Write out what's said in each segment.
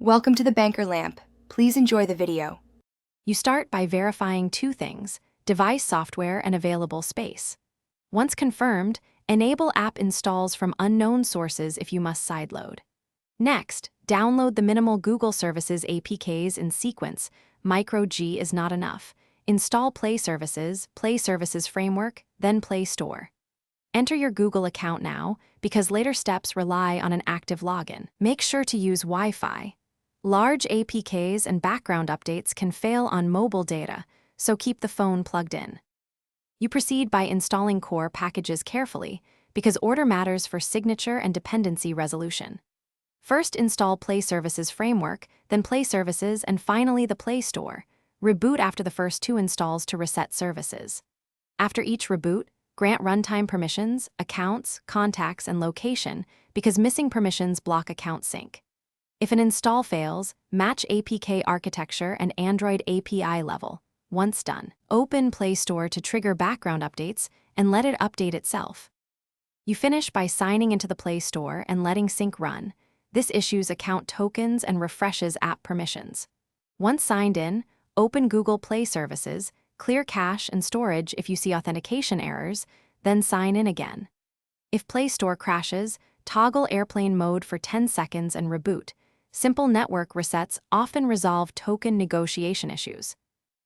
Welcome to the Banker Lamp. Please enjoy the video. You start by verifying two things: device software and available space. Once confirmed, enable app installs from unknown sources if you must sideload. Next, download the minimal Google Services APKs in sequence. Micro G is not enough. Install Play Services Framework, then Play Store. Enter your Google account now, because later steps rely on an active login. Make sure to use Wi-Fi. Large APKs and background updates can fail on mobile data, so keep the phone plugged in. You proceed by installing core packages carefully, because order matters for signature and dependency resolution. First, install Play Services Framework, then Play Services, and finally the Play Store. Reboot after the first two installs to reset services. After each reboot, grant runtime permissions, accounts, contacts, and location, because missing permissions block account sync. If an install fails, match APK architecture and Android API level. Once done, open Play Store to trigger background updates and let it update itself. You finish by signing into the Play Store and letting sync run. This issues account tokens and refreshes app permissions. Once signed in, open Google Play Services, clear cache and storage if you see authentication errors, then sign in again. If Play Store crashes, toggle airplane mode for 10 seconds and reboot. Simple network resets often resolve token negotiation issues.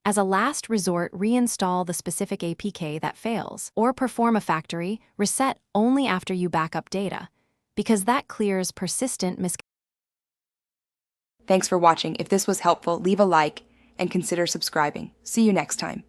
As a last resort, reinstall the specific APK that fails, or perform a factory reset only after you back up data, because that clears persistent Thanks for watching. If this was helpful, leave a like and consider subscribing. See you next time.